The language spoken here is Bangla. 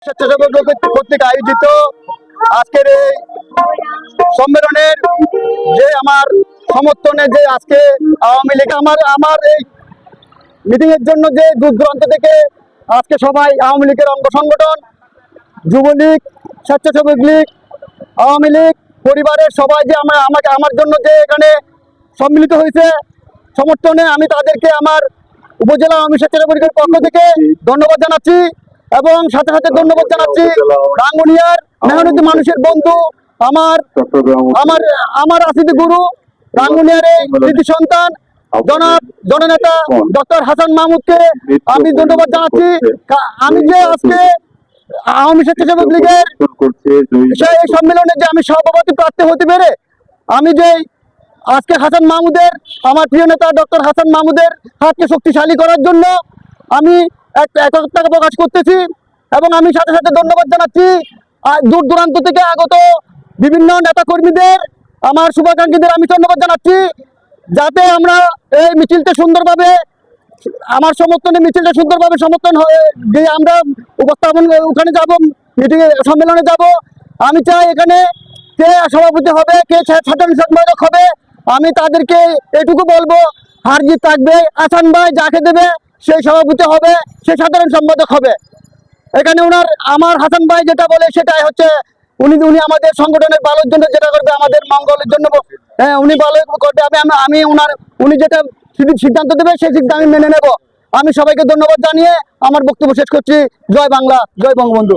স্বেচ্ছাসেবক কর্তৃক আয়োজিত আজকের এই সম্মেলনের যে আমার সমর্থনে যে আজকে আওয়ামী লীগ আমার এই মিটিং এর জন্য যে দূর দূরান্ত থেকে আজকে সবাই আওয়ামী লীগের অঙ্গ সংগঠন, যুবলীগ, স্বেচ্ছাসেবক লীগ, আওয়ামী লীগ পরিবারের সবাই যে আমার জন্য যে এখানে সম্মিলিত হয়েছে সমর্থনে, আমি তাদেরকে আমার উপজেলা আওয়ামী স্বেচ্ছাসেবক লীগের পক্ষ থেকে ধন্যবাদ জানাচ্ছি এবং সাথে সাথে ধন্যবাদ জানাচ্ছি রাঙ্গুনিয়ার মেহনতি মানুষের বন্ধু আমার আমার আমার আসিফ গুরু, রাঙ্গুনিয়ার এই কৃতি সন্তান জনাব জননেতা ডক্টর হাসান মাহমুদকে আমি ধন্যবাদ জানাচ্ছি। আমি যে আজকে আওয়ামী স্বেচ্ছাসেবক লীগের সেই সম্মেলনে যে আমি সভাপতি প্রার্থী হতে পেরে আমি যে আজকে হাসান মাহমুদের, আমার প্রিয় নেতা ডক্টর হাসান মাহমুদের হাতকে শক্তিশালী করার জন্য আমি একতা প্রকাশ করতেছি এবং আমি সাথে সাথে ধন্যবাদ জানাচ্ছি দূর দূরান্ত থেকে আগত বিভিন্ন নেতা কর্মীদের, আমার শুভাকাঙ্ক্ষীদের আমি ধন্যবাদ জানাচ্ছি। যাতে আমরা এই মিছিলটা সুন্দরভাবে, আমার সমর্থনে মিছিলটা সুন্দরভাবে সমর্থন হয়ে যে আমরা উপস্থাপন ওখানে যাব, মিটিং সম্মেলনে যাব। আমি চাই এখানে কে সভাপতি হবে, কে সাধারণ সম্পাদক হবে, আমি তাদেরকে এটুকু বলবো, হার জিত থাকবে, আসান ভাই যাকে দেবে সেই সভাপতি হবে, সে সাধারণ সম্পাদক হবে। এখানে আমার হাসান ভাই যেটা বলে সেটাই হচ্ছে, উনি আমাদের সংগঠনের ভালোর জন্য যেটা করবে, আমাদের মঙ্গলের জন্য, হ্যাঁ উনি ভালো করবে। আমি উনি যেটা সিদ্ধান্ত দেবে সেই সিদ্ধান্ত আমি মেনে নেব। আমি সবাইকে ধন্যবাদ জানিয়ে আমার বক্তব্য শেষ করছি। জয় বাংলা, জয় বঙ্গবন্ধু।